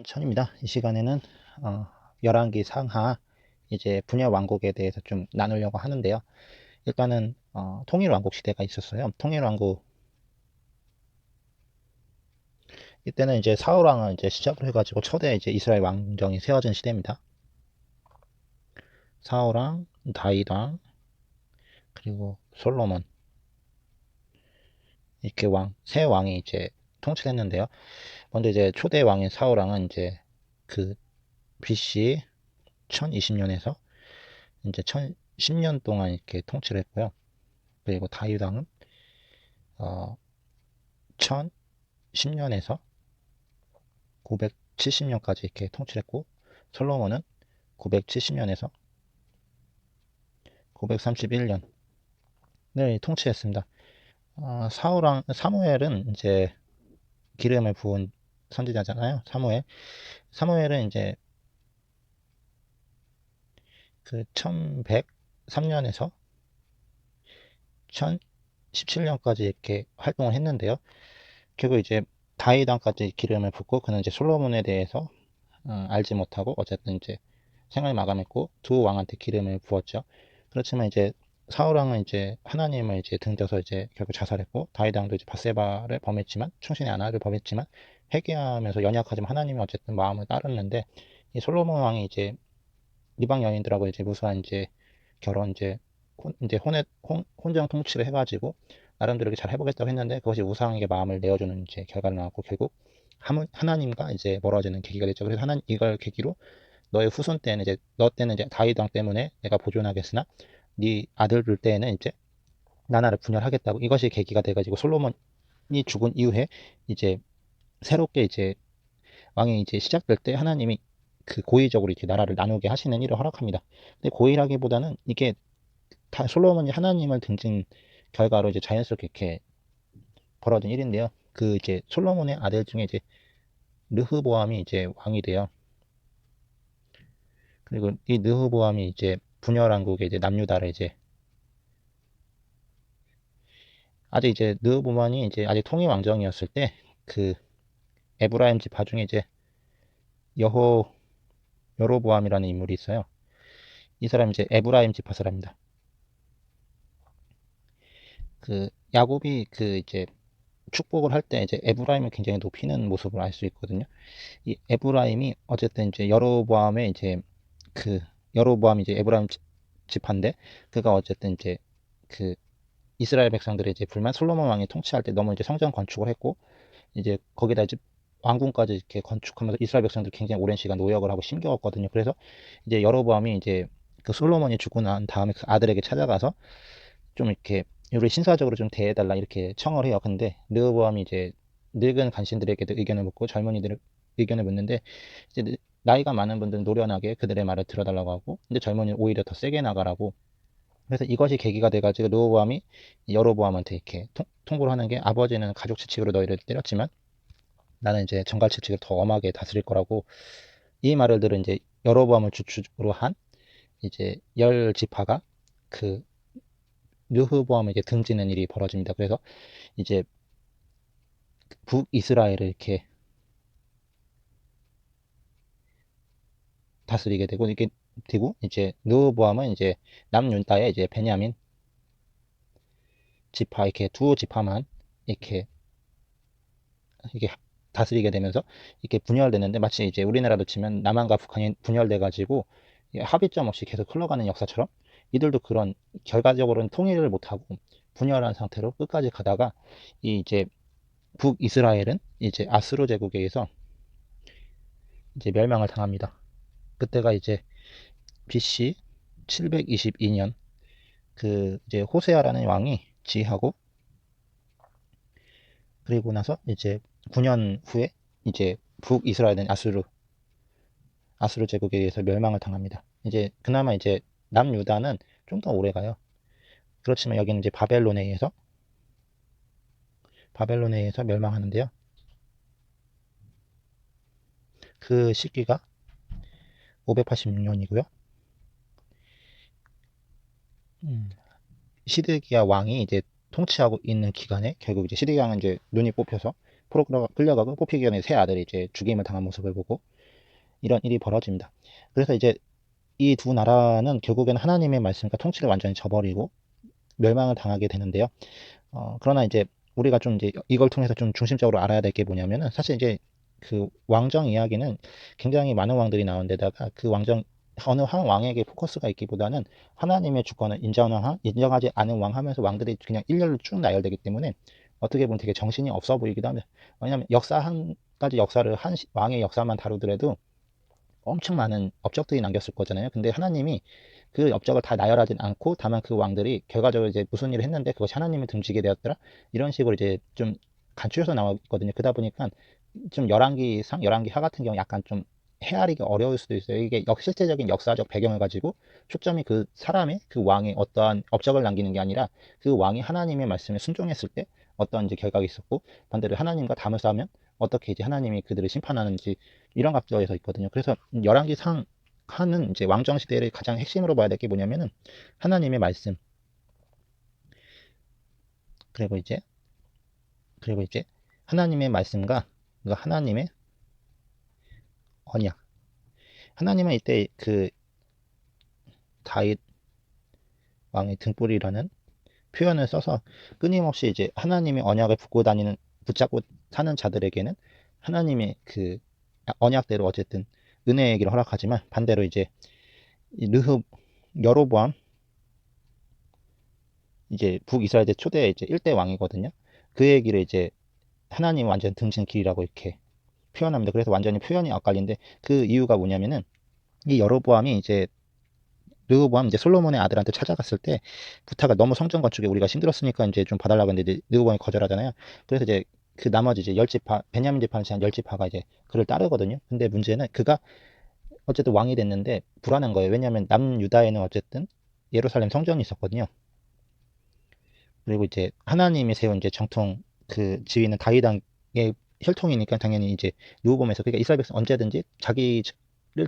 천입니다. 이 시간에는 열왕기 상하 이제 분열 왕국에 대해서 좀 나누려고 하는데요. 일단은 통일 왕국 시대가 있었어요. 통일 왕국 이때는 이제 사울 왕을 이제 시작으로 해가지고 초대 이제 이스라엘 왕정이 세워진 시대입니다. 사울 왕, 다윗 왕, 그리고 솔로몬 이렇게 세 왕이 이제 통치했는데요. 먼저 이제 초대 왕인 사울 왕은 이제 그 BC 1020년에서 이제 1010년 동안 이렇게 통치를 했고요. 그리고 다윗 왕은 1010년에서 970년까지 이렇게 통치를 했고, 솔로몬은 970년에서 931년을 통치했습니다. 사무엘은 이제 기름을 부은 선지자잖아요. 사무엘은 이제 그 1103년에서 1017년까지 이렇게 활동을 했는데요. 결국 이제 다윗 왕까지 기름을 붓고, 그는 이제 솔로몬에 대해서 알지 못하고 어쨌든 이제 생을 마감했고 두 왕한테 기름을 부었죠. 그렇지만 이제 사울 왕은 이제 하나님을 이제 등져서 이제 결국 자살했고, 다윗 왕도 이제 밧세바를 범했지만, 충신의 아나를 범했지만 회개하면서 연약하지만 하나님이 어쨌든 마음을 따랐는데, 이 솔로몬 왕이 이제 이방 여인들하고 이제 무수한 이제 결혼 이제 혼정 통치를 해가지고 나름대로 이렇게 잘 해보겠다고 했는데, 그것이 우상에게 마음을 내어주는 이제 결과를 낳았고, 결국 하나님과 이제 멀어지는 계기가 됐죠. 그래서 이걸 계기로 너의 후손 때는 이제 너 때는 이제 다윗 왕 때문에 내가 보존하겠으나 네 아들들 때에는 이제 나라를 분열하겠다고, 이것이 계기가 돼가지고 솔로몬이 죽은 이후에 이제 새롭게 이제 왕이 이제 시작될 때 하나님이 그 고의적으로 이렇게 나라를 나누게 하시는 일을 허락합니다. 근데 고의라기보다는 이게 다 솔로몬이 하나님을 등진 결과로 이제 자연스럽게 이렇게 벌어진 일인데요. 그 이제 솔로몬의 아들 중에 이제 르흐보암이 이제 왕이 돼요. 그리고 이 르흐보암이 이제 분열왕국의 이제 남유다를 이제 아직 이제 르흐보암이 이제 아직 통일 왕정이었을 때 그 에브라임 지파 중에 이제 여로보암이라는 인물이 있어요. 이 사람이 이제 에브라임 지파 사람입니다. 그 야곱이 그 이제 축복을 할 때 이제 에브라임을 굉장히 높이는 모습을 알 수 있거든요. 이 에브라임이 어쨌든 이제 여로보암의 이제 그 여로보암이 이제 에브라임 지파인데, 그가 어쨌든 이제 그 이스라엘 백성들의 이제 불만, 솔로몬 왕이 통치할 때 너무 이제 성전 건축을 했고, 이제 거기다 이제 왕궁까지 이렇게 건축하면서 이스라엘 백성들이 굉장히 오랜 시간 노역을 하고 힘겨웠거든요. 그래서 이제 여로보암이 이제 그 솔로몬이 죽고 난 다음에 그 아들에게 찾아가서 좀 이렇게 우리 신사적으로 좀 대해달라 이렇게 청을 해요. 근데 르호보암이 이제 늙은 간신들에게도 의견을 묻고 젊은이들의 의견을 묻는데, 이제 나이가 많은 분들은 노련하게 그들의 말을 들어달라고 하고, 근데 젊은이는 오히려 더 세게 나가라고. 그래서 이것이 계기가 돼가지고 르호보암이 여로보암한테 이렇게 통보를 하는 게, 아버지는 가족 채찍으로 너희를 때렸지만 나는 이제 정갈 채찍을 더 엄하게 다스릴 거라고. 이 말을 들은 이제 여로보암을 주축으로 한 이제 열 지파가 그 르호보암에게 등지는 일이 벌어집니다. 그래서 이제 북이스라엘을 이렇게 다스리게 되고, 이게 되고 이제 르호보암은 이제 남윤다의 이제 베냐민 지파 이렇게 두 지파만 이렇게 이게 다스리게 되면서 이렇게 분열되는데, 마치 이제 우리나라로 치면 남한과 북한이 분열돼 가지고 합의점 없이 계속 흘러가는 역사처럼 이들도 그런 결과적으로는 통일을 못하고 분열한 상태로 끝까지 가다가 이 이제 북이스라엘은 이제 아수르 제국에 의해서 이제 멸망을 당합니다. 그때가 이제 BC 722년 그 이제 호세아라는 왕이 지휘하고, 그리고 나서 이제 9년 후에 이제 북이스라엘은 아수르 제국에 의해서 멸망을 당합니다. 이제 그나마 이제 남유다는 좀 더 오래 가요. 그렇지만 여기는 이제 바벨론에 의해서 멸망하는데요. 그 시기가 586년이고요. 시드기야 왕이 이제 통치하고 있는 기간에 결국 이제 시드기야 왕은 이제 눈이 뽑혀서 포로 끌려가고 뽑히기 전에 세 아들이 이제 죽임을 당한 모습을 보고 이런 일이 벌어집니다. 그래서 이제 이 두 나라는 결국에는 하나님의 말씀과 통치를 완전히 저버리고 멸망을 당하게 되는데요. 그러나 이제 우리가 좀 이제 이걸 통해서 좀 중심적으로 알아야 될 게 뭐냐면은, 사실 이제 그 왕정 이야기는 굉장히 많은 왕들이 나온 데다가 그 왕정 어느 한 왕에게 포커스가 있기보다는 하나님의 주권을 인정하지 않은 왕 하면서 왕들이 그냥 일렬로 쭉 나열되기 때문에 어떻게 보면 되게 정신이 없어 보이기도 합니다. 왜냐하면 역사 한 가지 역사를 왕의 역사만 다루더라도 엄청 많은 업적들이 남겼을 거잖아요. 근데 하나님이 그 업적을 다 나열하진 않고 다만 그 왕들이 결과적으로 이제 무슨 일을 했는데 그것이 하나님을 등지게 되었더라, 이런 식으로 이제 좀 간추려서 나와 있거든요. 그러다 보니까 좀 열왕기하 같은 경우 약간 좀 헤아리기 어려울 수도 있어요. 이게 실제적인 역사적 배경을 가지고 초점이 그 사람의, 그 왕의 어떠한 업적을 남기는 게 아니라 그 왕이 하나님의 말씀에 순종했을 때 어떤 이제 결과가 있었고, 반대로 하나님과 담을 쌓으면 어떻게 이제 하나님이 그들을 심판하는지, 이런 각도에서 있거든요. 그래서 열왕기상 하는 이제 왕정 시대를 가장 핵심으로 봐야 될 게 뭐냐면은 하나님의 말씀, 그리고 이제 하나님의 말씀과 하나님의 언약. 하나님은 이때 그 다윗 왕의 등불이라는 표현을 써서 끊임없이 이제 하나님의 언약을 붙잡고 사는 자들에게는 하나님의 그 언약대로 어쨌든 은혜의 길을 허락하지만, 반대로 이제 르흡 여로보암, 이제 북이스라엘의 초대 이제 1대 왕이거든요. 그의 길을 이제 하나님 완전 등진 길이라고 이렇게 표현합니다. 그래서 완전히 표현이 엇갈린데, 그 이유가 뭐냐면은 이 여로보암이 이제 르호보암 이제 솔로몬의 아들한테 찾아갔을 때 부탁을, 너무 성전 건축에 우리가 힘들었으니까 이제 좀 봐달라고 했는데 이제 르호보암이 거절하잖아요. 그래서 이제 그 나머지 이제 열지파, 베냐민 지파는 한 열지파가 이제 그를 따르거든요. 근데 문제는 그가 어쨌든 왕이 됐는데 불안한 거예요. 왜냐하면 남유다에는 어쨌든 예루살렘 성전이 있었거든요. 그리고 이제 하나님이 세운 이제 정통 그 지위는 다윗왕의 혈통이니까 당연히 이제 르호보암에서, 그러니까 이스라엘 백성 언제든지 자기를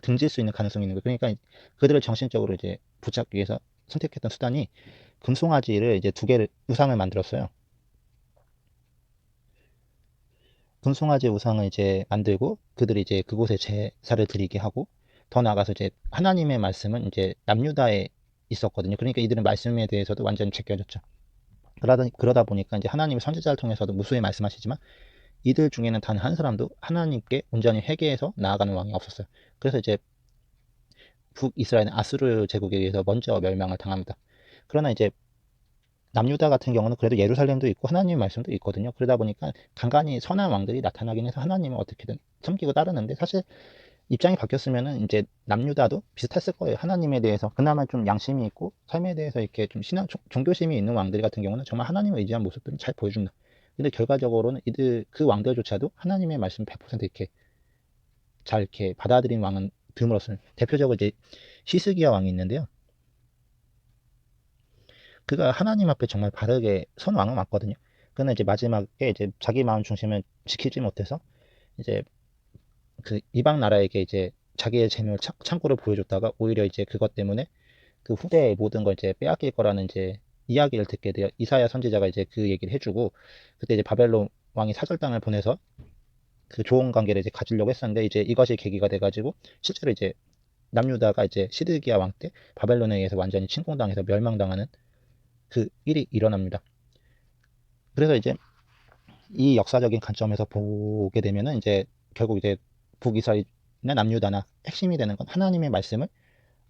등질 수 있는 가능성이 있는 거예요. 그러니까 그들을 정신적으로 이제 붙잡기 위해서 선택했던 수단이 금송아지를 이제 두 개를 우상을 만들었어요. 금송아지 우상을 이제 만들고 그들이 이제 그곳에 제사를 드리게 하고, 더 나아가서 이제 하나님의 말씀은 이제 남유다에 있었거든요. 그러니까 이들은 말씀에 대해서도 완전히 제껴졌죠. 그러다 보니까 이제 하나님의 선지자를 통해서도 무수히 말씀하시지만 이들 중에는 단 한 사람도 하나님께 온전히 회개해서 나아가는 왕이 없었어요. 그래서 이제 북이스라엘은 아수르 제국에 의해서 먼저 멸망을 당합니다. 그러나 이제 남유다 같은 경우는 그래도 예루살렘도 있고 하나님의 말씀도 있거든요. 그러다 보니까 간간히 선한 왕들이 나타나긴 해서 하나님을 어떻게든 섬기고 따르는데, 사실 입장이 바뀌었으면은 이제 남유다도 비슷했을 거예요. 하나님에 대해서 그나마 좀 양심이 있고 삶에 대해서 이렇게 좀 종교심이 있는 왕들 같은 경우는 정말 하나님을 의지한 모습들을 잘 보여준다. 근데 결과적으로는 그 왕들조차도 하나님의 말씀 100% 이렇게 잘 이렇게 받아들인 왕은 드물었어요. 대표적으로 이제 시스기야 왕이 있는데요. 그가 하나님 앞에 정말 바르게 선 왕은 맞거든요. 그러나 이제 마지막에 이제 자기 마음 중심을 지키지 못해서 이제 그 이방 나라에게 이제 자기의 재물 창고를 보여줬다가 오히려 이제 그것 때문에 그 후대의 모든 걸 이제 빼앗길 거라는 이제 이야기를 듣게 돼요. 이사야 선지자가 이제 그 얘기를 해주고, 그때 이제 바벨론 왕이 사절단을 보내서 그 좋은 관계를 이제 가지려고 했었는데, 이제 이것이 계기가 돼가지고 실제로 이제 남유다가 이제 시드기야 왕 때 바벨론에 의해서 완전히 침공당해서 멸망당하는 그 일이 일어납니다. 그래서 이제 이 역사적인 관점에서 보게 되면은 이제 결국 이제 북이스라엘이나 남유다나 핵심이 되는 건 하나님의 말씀을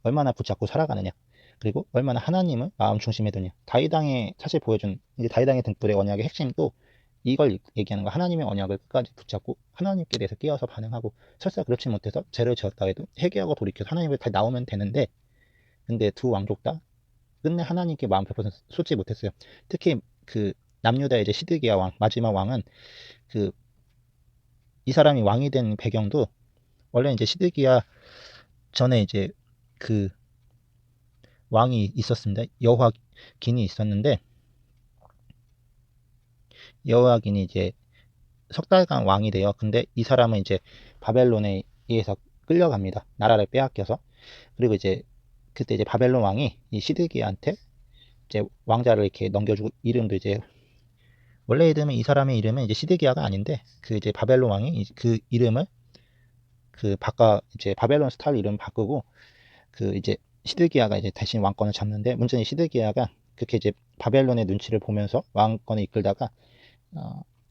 얼마나 붙잡고 살아가느냐, 그리고 얼마나 하나님을 마음 중심에 두냐. 다윗왕의 사실 보여준 이제 다윗왕의 등불의 언약의 핵심도 이걸 얘기하는 거. 하나님의 언약을 끝까지 붙잡고 하나님께 대해서 끼어서 반응하고, 설사 그렇지 못해서 죄를 지었다 해도 회개하고 돌이켜서 하나님을 다 나오면 되는데, 근데 두 왕족 다 끝내 하나님께 마음 100% 쏟지 못했어요. 특히 그 남유다의 이제 시드기야 왕, 마지막 왕은 그 이 사람이 왕이 된 배경도, 원래 이제 시드기야 전에 이제 그 왕이 있었습니다. 여호와긴이 있었는데, 여호와긴이 이제 석 달간 왕이 돼요. 근데 이 사람은 이제 바벨론에 의해서 끌려갑니다. 나라를 빼앗겨서. 그리고 이제 그때 이제 바벨론 왕이 이 시드기야한테 이제 왕자를 이렇게 넘겨주고, 이름도 이제 원래 이름은 이 사람의 이름은 이제 시드기야가 아닌데 그 이제 바벨론 왕이 그 이름을 그 바꿔 이제 바벨론 스타일 이름 바꾸고 그 이제 시드기야가 이제 대신 왕권을 잡는데 문제는 시드기야가 그렇게 이제 바벨론의 눈치를 보면서 왕권을 이끌다가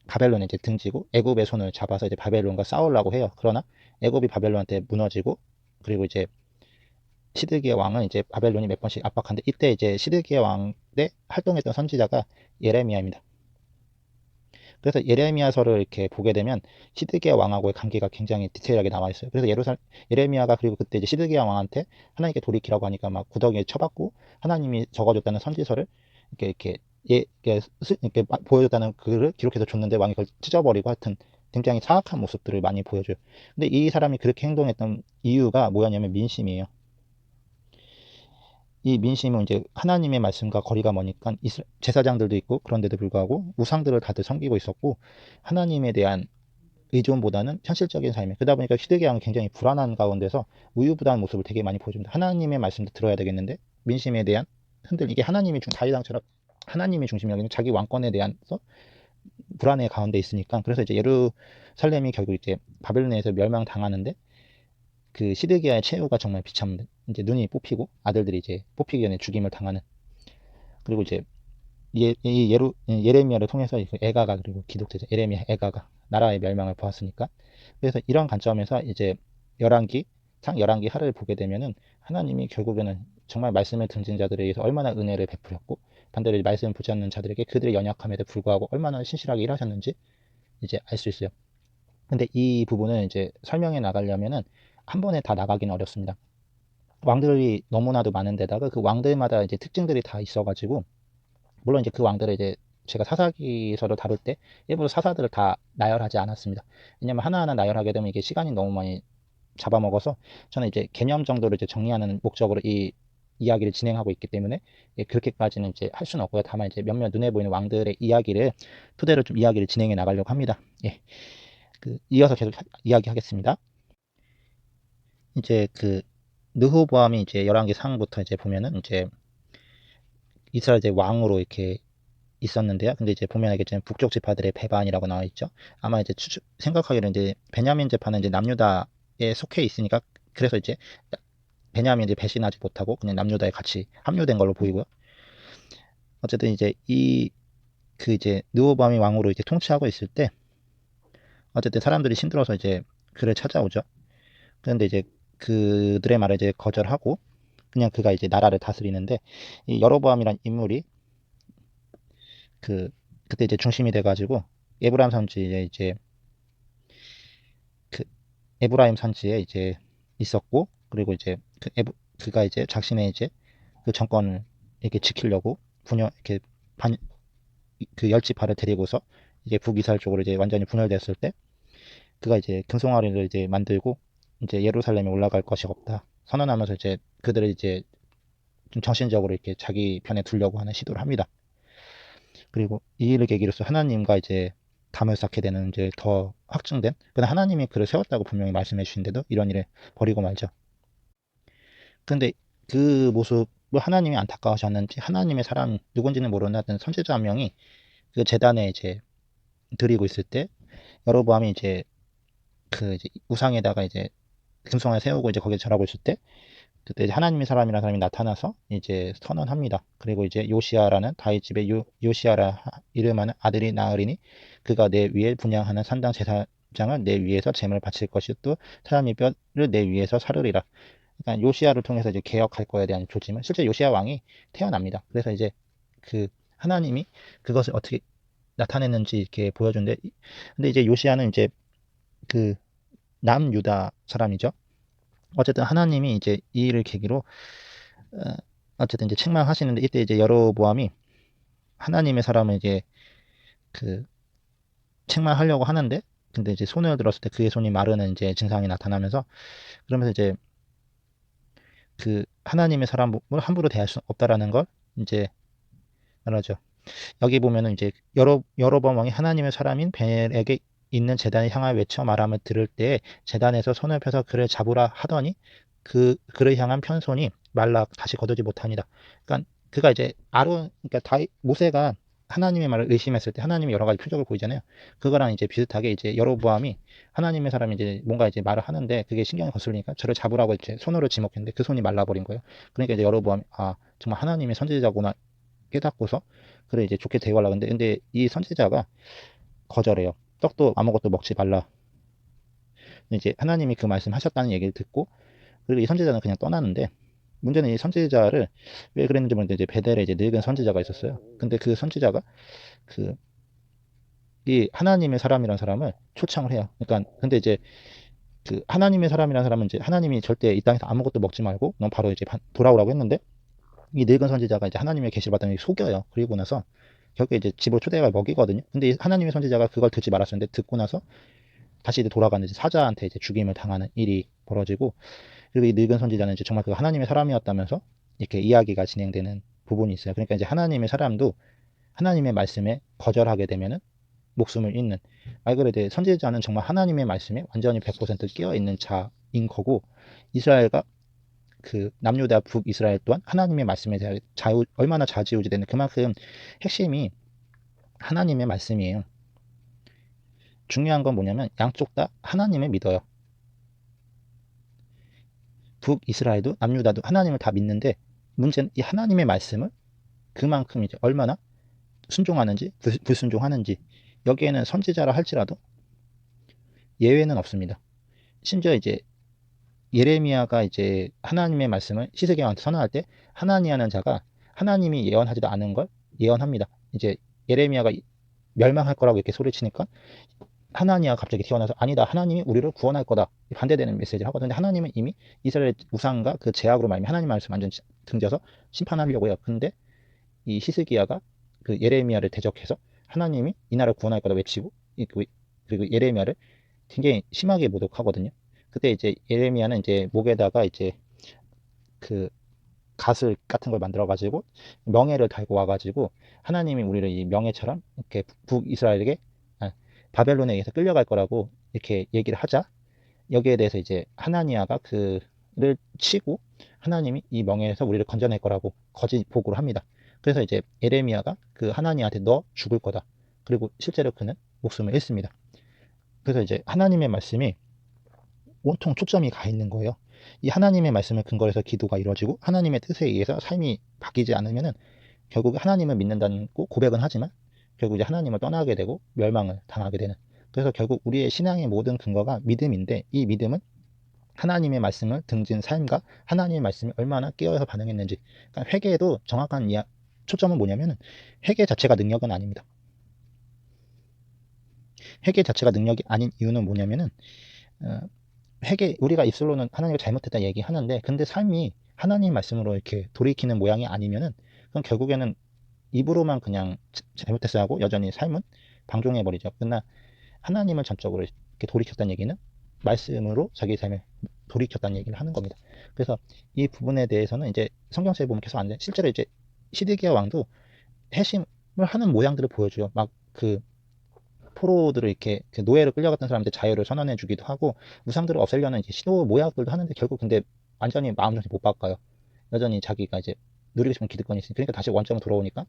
바벨론에 이제 등지고 애굽의 손을 잡아서 이제 바벨론과 싸우려고 해요. 그러나 애굽이 바벨론한테 무너지고 그리고 이제 시드기야 왕은 이제 바벨론이 몇 번씩 압박하는데 이때 이제 시드기야 왕 때 활동했던 선지자가 예레미야입니다. 그래서 예레미야서를 이렇게 보게 되면 시드기야 왕하고의 관계가 굉장히 디테일하게 나와 있어요. 그래서 예레미야가 그리고 그때 이제 시드기야 왕한테 하나님께 돌이키라고 하니까 막 구덩이에 쳐박고 하나님이 적어줬다는 선지서를 이렇게 보여줬다는 글을 기록해서 줬는데 왕이 그걸 찢어버리고 하여튼 굉장히 사악한 모습들을 많이 보여줘요. 근데 이 사람이 그렇게 행동했던 이유가 뭐였냐면 민심이에요. 이 민심은 이제 하나님의 말씀과 거리가 머니까 제사장들도 있고 그런데도 불구하고 우상들을 다들 섬기고 있었고 하나님에 대한 의존보다는 현실적인 삶에 그러다 보니까 시드기야는 굉장히 불안한 가운데서 우유부단한 모습을 되게 많이 보여줍니다. 하나님의 말씀도 들어야 되겠는데 민심에 대한 이게 다윗왕처럼 하나님이 중심 여기는 자기 왕권에 대해서 불안의 가운데 있으니까 그래서 이제 예루살렘이 결국 이제 바벨론에서 멸망당하는데 그 시드기야의 최후가 정말 비참합니다. 이제 눈이 뽑히고 아들들이 이제 뽑히기 전에 죽임을 당하는 그리고 이제 예레미야를 통해서 애가가 그리고 기독교자 예레미야 애가가 나라의 멸망을 보았으니까 그래서 이런 관점에서 이제 상 11기 하를 보게 되면은 하나님이 결국에는 정말 말씀을 등진 자들에 의해서 얼마나 은혜를 베풀었고 반대로 말씀을 보지 않는 자들에게 그들의 연약함에도 불구하고 얼마나 신실하게 일하셨는지 이제 알 수 있어요. 근데 이 부분을 이제 설명해 나가려면은 한 번에 다 나가기는 어렵습니다. 왕들이 너무나도 많은데다가 그 왕들마다 이제 특징들이 다 있어가지고 물론 이제 그 왕들을 이제 제가 사사기서를 다룰 때 일부러 사사들을 다 나열하지 않았습니다. 왜냐면 하나하나 나열하게 되면 이게 시간이 너무 많이 잡아먹어서 저는 이제 개념 정도를 이제 정리하는 목적으로 이 이야기를 진행하고 있기 때문에 그렇게까지는 이제 할 수는 없고요. 다만 이제 몇몇 눈에 보이는 왕들의 이야기를 토대로 좀 이야기를 진행해 나가려고 합니다. 예, 이어서 계속 이야기하겠습니다. 이제 느호보암이 이제 11개 상부터 이제 보면은 이제 이스라엘 이제 왕으로 이렇게 있었는데요. 근데 이제 보면 알겠지만 북쪽 지파들의 배반이라고 나와 있죠. 아마 이제 생각하기로는 이제 베냐민 지파는 이제 남유다에 속해 있으니까 그래서 이제 베냐민이 배신하지 못하고 그냥 남유다에 같이 합류된 걸로 보이고요. 어쨌든 이제 이제 느호밤이 왕으로 이제 통치하고 있을 때 어쨌든 사람들이 힘들어서 이제 그를 찾아오죠. 그런데 이제 그들의 말을 이제 거절하고 그냥 그가 이제 나라를 다스리는데 이 여로보암이란 인물이 그때 이제 중심이 돼가지고 에브라임 산지에 이제 그 에브라임 산지에 이제 있었고 그리고 이제 그가 이제 자신의 이제 그 정권을 이렇게 지키려고 이렇게 그 열지파를 데리고서 이제 북이스라엘 쪽으로 이제 완전히 분열됐을 때 그가 이제 금송아리를 이제 만들고 이제 예루살렘에 올라갈 것이 없다 선언하면서 이제 그들을 이제 좀 정신적으로 이렇게 자기 편에 두려고 하는 시도를 합니다. 그리고 이 일을 계기로서 하나님과 이제 담을 쌓게 되는 이제 더 확증된 그러나 하나님이 그를 세웠다고 분명히 말씀해 주신데도 이런 일을 버리고 말죠. 근데 그 모습을 하나님이 안타까우셨는지 하나님의 사람 누군지는 모르는 하여튼 선지자 한 명이 그 제단에 이제 드리고 있을 때 여로보암이 이제 이제 우상에다가 이제 금송아를 세우고 이제 거기에 절하고 있을 때 그때 이제 하나님의 사람이라는 사람이 나타나서 이제 선언합니다. 그리고 이제 요시아라는 다윗 집에 요시아라 이름하는 아들이 나으리니 그가 내 위에 분양하는 산당 제사장을 내 위에서 제물을 바칠 것이 또 사람의 뼈를 내 위에서 사르리라. 그러니까 요시아를 통해서 이제 개혁할 거에 대한 조짐은 실제 요시아 왕이 태어납니다. 그래서 이제 그 하나님이 그것을 어떻게 나타냈는지 이렇게 보여주는데 근데 이제 요시아는 이제 그 남유다 사람이죠. 어쨌든 하나님이 이제 이 일을 계기로 어쨌든 이제 책망하시는데 이때 이제 여로보암이 하나님의 사람을 이제 그 책망하려고 하는데 근데 이제 손을 들었을 때 그의 손이 마르는 이제 증상이 나타나면서 그러면서 이제 하나님의 사람을 함부로 대할 수 없다라는 걸 이제 말하죠. 여기 보면은 이제 여로보암 왕이 하나님의 사람인 벨에게 있는 제단을 향하여 외쳐 말함을 들을 때 제단에서 손을 펴서 그를 잡으라 하더니 그를 향한 편손이 말라 다시 거두지 못하니라. 그러니까 그가 이제 그러니까 모세가 하나님의 말을 의심했을 때 하나님이 여러 가지 표적을 보이잖아요. 그거랑 이제 비슷하게 이제 여로보암이 하나님의 사람이 이제 뭔가 이제 말을 하는데 그게 신경이 거슬리니까 저를 잡으라고 이제 손으로 지목했는데 그 손이 말라버린 거예요. 그러니까 이제 여로보암이 아 정말 하나님의 선지자구나 깨닫고서 그래 이제 좋게 대화하려고 하는데 근데 이 선지자가 거절해요. 떡도 아무것도 먹지 말라. 이제 하나님이 그 말씀 하셨다는 얘기를 듣고 그리고 이 선지자는 그냥 떠나는데 문제는 이 선지자를 왜 그랬는지 모르겠는데 이제 베델에 이제 늙은 선지자가 있었어요. 근데 그 선지자가 그 이 하나님의 사람이란 사람을 초청을 해요. 그러니까 근데 이제 그 하나님의 사람이란 사람은 이제 하나님이 절대 이 땅에서 아무것도 먹지 말고 넌 바로 이제 돌아오라고 했는데 이 늙은 선지자가 이제 하나님의 계시를 받더니 속여요. 그리고 나서 결국에 이제 집으로 초대가 먹이거든요. 근데 이 하나님의 선지자가 그걸 듣지 말았었는데 듣고 나서 다시 이제 돌아가는 이제 사자한테 이제 죽임을 당하는 일이 벌어지고 그리고 이 늙은 선지자는 이제 정말 그 하나님의 사람이었다면서 이렇게 이야기가 진행되는 부분이 있어요. 그러니까 이제 하나님의 사람도 하나님의 말씀에 거절하게 되면은 목숨을 잃는 말 그대로 이제 선지자는 정말 하나님의 말씀에 완전히 100% 끼어 있는 자인 거고 이스라엘과 그 남유다 북이스라엘 또한 하나님의 말씀에 대해 얼마나 좌지우지 되는 그만큼 핵심이 하나님의 말씀이에요. 중요한 건 뭐냐면 양쪽 다 하나님을 믿어요. 북이스라엘도 남유다도 하나님을 다 믿는데 문제는 이 하나님의 말씀을 그만큼 이제 얼마나 순종하는지 불순종하는지 여기에는 선지자라 할지라도 예외는 없습니다. 심지어 이제 예레미야가 이제 하나님의 말씀을 시스기야한테 선언할 때 하나니아는 자가 하나님이 예언하지도 않은 걸 예언합니다. 이제 예레미야가 멸망할 거라고 이렇게 소리치니까 하나니아가 갑자기 튀어나와서 아니다 하나님이 우리를 구원할 거다 반대되는 메시지를 하거든요. 하나님은 이미 이스라엘 우상과 그 제약으로 말미 하나님 말씀 완전 등져서 심판하려고 해요. 근데 이 히스기야가 그 예레미야를 대적해서 하나님이 이 나라를 구원할 거다 외치고 그리고 예레미야를 굉장히 심하게 모독하거든요. 그때 이제 예레미야는 이제 목에다가 이제 그 갓을 같은 걸 만들어 가지고 명예를 달고 와 가지고 하나님이 우리를 이 명예처럼 이렇게 북이스라엘에게 바벨론에 의해서 끌려갈 거라고 이렇게 얘기를 하자 여기에 대해서 이제 하나니아가 그를 치고 하나님이 이 명예에서 우리를 건져낼 거라고 거짓 보고를 합니다. 그래서 이제 예레미야가 그 하나님한테 너 죽을 거다. 그리고 실제로 그는 목숨을 잃습니다. 그래서 이제 하나님의 말씀이 온통 초점이 가 있는 거예요. 이 하나님의 말씀을 근거로 해서 기도가 이루어지고 하나님의 뜻에 의해서 삶이 바뀌지 않으면은 결국 하나님을 믿는다는 고백은 하지만 결국 이제 하나님을 떠나게 되고 멸망을 당하게 되는 그래서 결국 우리의 신앙의 모든 근거가 믿음인데 이 믿음은 하나님의 말씀을 등진 삶과 하나님의 말씀이 얼마나 깨어서 반응했는지 그러니까 회개에도 정확한 초점은 뭐냐면 회개 자체가 능력은 아닙니다. 회개 자체가 능력이 아닌 이유는 뭐냐면은 회개 우리가 입술로는 하나님을 잘못했다 얘기하는데 근데 삶이 하나님 말씀으로 이렇게 돌이키는 모양이 아니면은 그럼 결국에는 입으로만 그냥 잘못했어야 하고 여전히 삶은 방종해 버리죠. 그러나 하나님을 전적으로 이렇게 돌이켰다는 얘기는 말씀으로 자기 삶을 돌이켰다는 얘기를 하는 겁니다. 그래서 이 부분에 대해서는 이제 성경책에 보면 계속 안 돼. 실제로 이제 시드기야 왕도 회심을 하는 모양들을 보여줘요. 막 그 포로들을 이렇게 그 노예로 끌려갔던 사람들 자유를 선언해 주기도 하고 우상들을 없애려는 이제 시도 모양들도 하는데 결국 근데 완전히 마음정신 못 바꿔요. 여전히 자기가 이제 누리고 싶은 기득권이 있으니까 그러니까 다시 원점으로 돌아오니까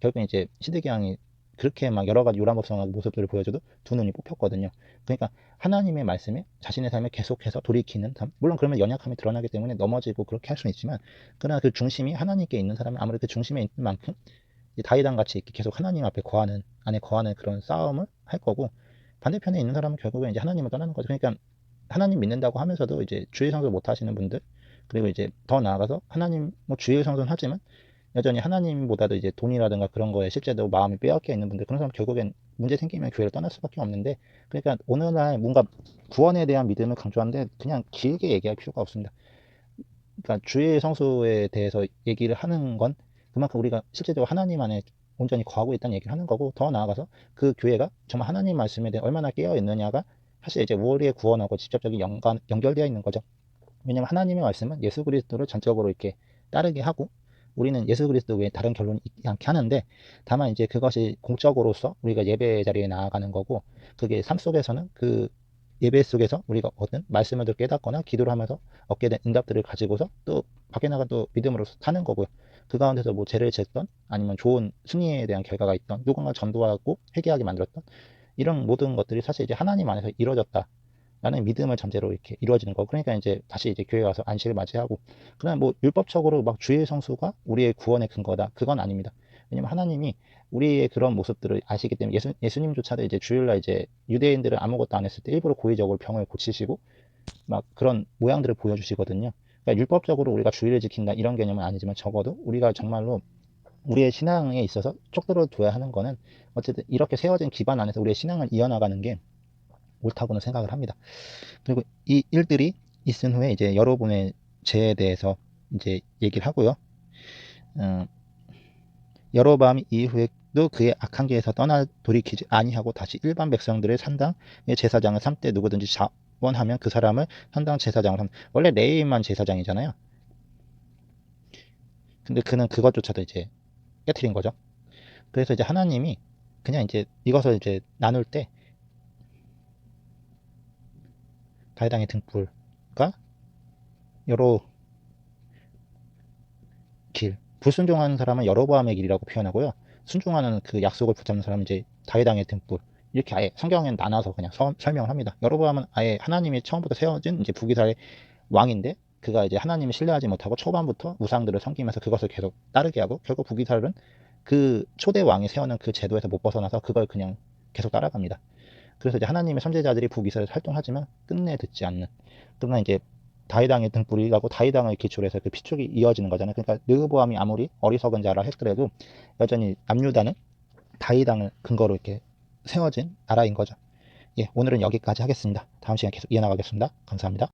결국엔 이제 시드기 왕이 그렇게 막 여러 가지 요란법성한 모습들을 보여줘도 두 눈이 뽑혔거든요. 그러니까 하나님의 말씀에 자신의 삶을 계속해서 돌이키는 삶. 물론 그러면 연약함이 드러나기 때문에 넘어지고 그렇게 할 수는 있지만 그러나 그 중심이 하나님께 있는 사람은 아무래도 그 중심에 있는 만큼 다윗왕 같이 이렇게 계속 하나님 앞에 안에 거하는 그런 싸움을 할 거고 반대편에 있는 사람은 결국엔 이제 하나님을 떠나는 거죠. 그러니까 하나님 믿는다고 하면서도 이제 주일 성수 못 하시는 분들 그리고 이제 더 나아가서 하나님 뭐 주일 성수는 하지만 여전히 하나님보다도 이제 돈이라든가 그런 거에 실제로 마음이 빼앗겨 있는 분들 그런 사람 결국엔 문제 생기면 교회를 떠날 수밖에 없는데 그러니까 오늘날 뭔가 구원에 대한 믿음을 강조하는데 그냥 길게 얘기할 필요가 없습니다. 그러니까 주일 성수에 대해서 얘기를 하는 건 그만큼 우리가 실제적으로 하나님 안에 온전히 거하고 있다는 얘기를 하는 거고 더 나아가서 그 교회가 정말 하나님 말씀에 대해 얼마나 깨어 있느냐가 사실 이제 우리의 구원하고 직접적인 연결되어 있는 거죠. 왜냐면 하나님의 말씀은 예수 그리스도를 전적으로 이렇게 따르게 하고 우리는 예수 그리스도 외에 다른 결론이 있지 않게 하는데 다만 이제 그것이 공적으로서 우리가 예배 자리에 나아가는 거고 그게 삶 속에서는 그 예배 속에서 우리가 얻은 말씀을 깨닫거나 기도를 하면서 얻게 된 응답들을 가지고서 또 밖에 나가 또 믿음으로 사는 거고요. 그 가운데서 뭐 죄를 졌던 아니면 좋은 승리에 대한 결과가 있던 누군가 전도하고 회개하게 만들었던 이런 모든 것들이 사실 이제 하나님 안에서 이루어졌다. 라는 믿음을 전제로 이렇게 이루어지는 거. 그러니까 이제 다시 이제 교회 와서 안식을 맞이하고, 그냥 뭐 율법적으로 막 주의 성수가 우리의 구원의 근거다. 그건 아닙니다. 왜냐면 하나님이 우리의 그런 모습들을 아시기 때문에 예수님조차도 이제 주일날 이제 유대인들은 아무것도 안 했을 때 일부러 고의적으로 병을 고치시고 막 그런 모양들을 보여주시거든요. 그러니까 율법적으로 우리가 주의를 지킨다 이런 개념은 아니지만 적어도 우리가 정말로 우리의 신앙에 있어서 쪽들어 둬야 하는 거는 어쨌든 이렇게 세워진 기반 안에서 우리의 신앙을 이어나가는 게 옳다고는 생각을 합니다. 그리고 이 일들이 있은 후에 이제 여러분의 죄에 대해서 이제 얘기를 하고요. 어, 여로보암 이후에도 그의 악한 길에서 떠나 돌이키지 아니하고 다시 일반 백성들의 산당의 제사장을 삼때 누구든지 자원하면 그 사람을 산당 제사장으로 원래 레위만 제사장이잖아요. 근데 그는 그것조차도 이제 깨트린 거죠. 그래서 이제 하나님이 그냥 이제 이것을 이제 나눌 때 다회당의 등불과 여러 길, 불순종하는 사람은 여로보암의 길이라고 표현하고요. 순종하는 그 약속을 붙잡는 사람은 이제 다윗왕의 등불. 이렇게 아예 성경엔 나눠서 그냥 설명을 합니다. 여로보암은 아예 하나님이 처음부터 세워진 이제 북이스라엘 왕인데 그가 이제 하나님을 신뢰하지 못하고 초반부터 우상들을 섬기면서 그것을 계속 따르게 하고 결국 북이스라엘은 그 초대 왕이 세워놓은 그 제도에서 못 벗어나서 그걸 그냥 계속 따라갑니다. 그래서 이제 하나님의 선제자들이 북이스라엘 활동하지만 끝내 듣지 않는. 그러나 이제 다윗왕의 등불이라고 다윗왕을 기초로 해서 그 피축이 이어지는 거잖아요. 그러니까 르호보암이 아무리 어리석은 자라 했더라도 여전히 남유다는 다윗왕을 근거로 이렇게 세워진 나라인 거죠. 예, 오늘은 여기까지 하겠습니다. 다음 시간에 계속 이어나가겠습니다. 감사합니다.